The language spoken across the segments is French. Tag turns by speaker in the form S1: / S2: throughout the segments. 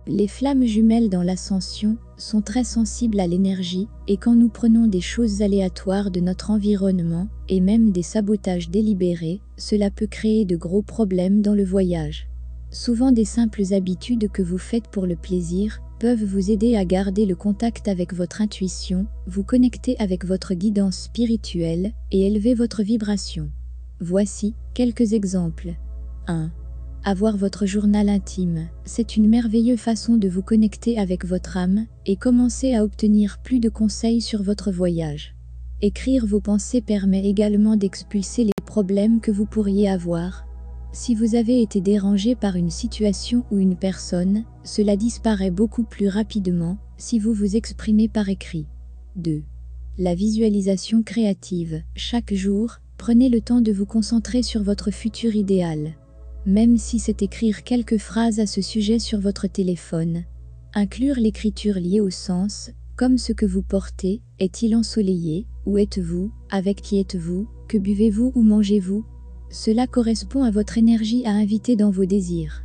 S1: Les flammes jumelles dans l'ascension sont très sensibles à l'énergie, et quand nous prenons des choses aléatoires de notre environnement, et même des sabotages délibérés, cela peut créer de gros problèmes dans le voyage. Souvent des simples habitudes que vous faites pour le plaisir peuvent vous aider à garder le contact avec votre intuition, vous connecter avec votre guidance spirituelle et élever votre vibration. Voici quelques exemples. 1. Avoir votre journal intime, c'est une merveilleuse façon de vous connecter avec votre âme et commencer à obtenir plus de conseils sur votre voyage. Écrire vos pensées permet également d'expulser les problèmes que vous pourriez avoir. Si vous avez été dérangé par une situation ou une personne, cela disparaît beaucoup plus rapidement si vous vous exprimez par écrit. 2. La visualisation créative. Chaque jour, prenez le temps de vous concentrer sur votre futur idéal. Même si c'est écrire quelques phrases à ce sujet sur votre téléphone. Inclure l'écriture liée au sens, comme ce que vous portez, est-il ensoleillé, où êtes-vous, avec qui êtes-vous, que buvez-vous ou mangez-vous? Cela correspond à votre énergie à inviter dans vos désirs.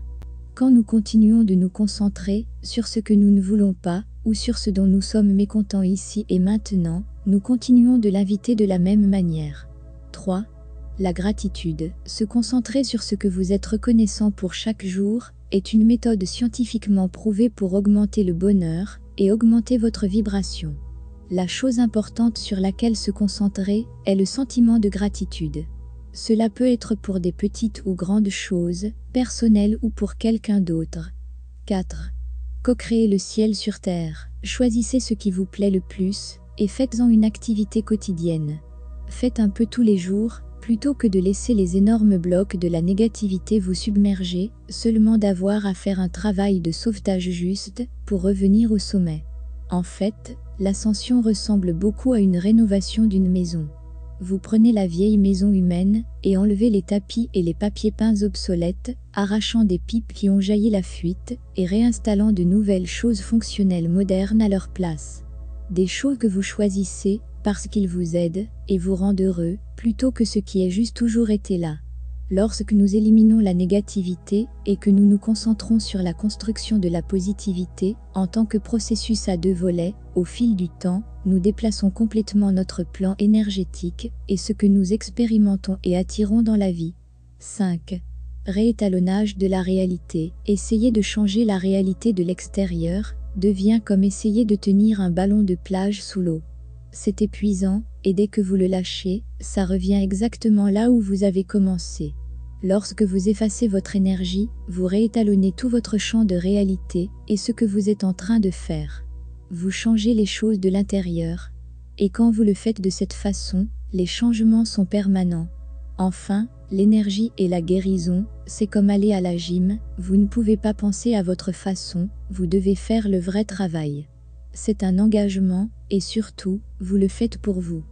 S1: Quand nous continuons de nous concentrer sur ce que nous ne voulons pas, ou sur ce dont nous sommes mécontents ici et maintenant, nous continuons de l'inviter de la même manière. 3. La gratitude. Se concentrer sur ce que vous êtes reconnaissant pour chaque jour est une méthode scientifiquement prouvée pour augmenter le bonheur et augmenter votre vibration. La chose importante sur laquelle se concentrer est le sentiment de gratitude. Cela peut être pour des petites ou grandes choses, personnelles ou pour quelqu'un d'autre. 4. Co-créer le ciel sur terre. Choisissez ce qui vous plaît le plus et faites-en une activité quotidienne. Faites un peu tous les jours, plutôt que de laisser les énormes blocs de la négativité vous submerger, seulement d'avoir à faire un travail de sauvetage juste pour revenir au sommet. En fait, l'ascension ressemble beaucoup à une rénovation d'une maison. Vous prenez la vieille maison humaine et enlevez les tapis et les papiers peints obsolètes, arrachant des pipes qui ont jailli la fuite et réinstallant de nouvelles choses fonctionnelles modernes à leur place. Des choses que vous choisissez parce qu'ils vous aident et vous rendent heureux, plutôt que ce qui est juste toujours été là. Lorsque nous éliminons la négativité et que nous nous concentrons sur la construction de la positivité, en tant que processus à deux volets, au fil du temps, nous déplaçons complètement notre plan énergétique et ce que nous expérimentons et attirons dans la vie. 5. Réétalonnage de la réalité. Essayer de changer la réalité de l'extérieur devient comme essayer de tenir un ballon de plage sous l'eau. C'est épuisant, et dès que vous le lâchez, ça revient exactement là où vous avez commencé. Lorsque vous effacez votre énergie, vous réétalonnez tout votre champ de réalité et ce que vous êtes en train de faire. Vous changez les choses de l'intérieur. Et quand vous le faites de cette façon, les changements sont permanents. Enfin, l'énergie et la guérison, c'est comme aller à la gym, vous ne pouvez pas penser à votre façon, vous devez faire le vrai travail. C'est un engagement, et surtout, vous le faites pour vous.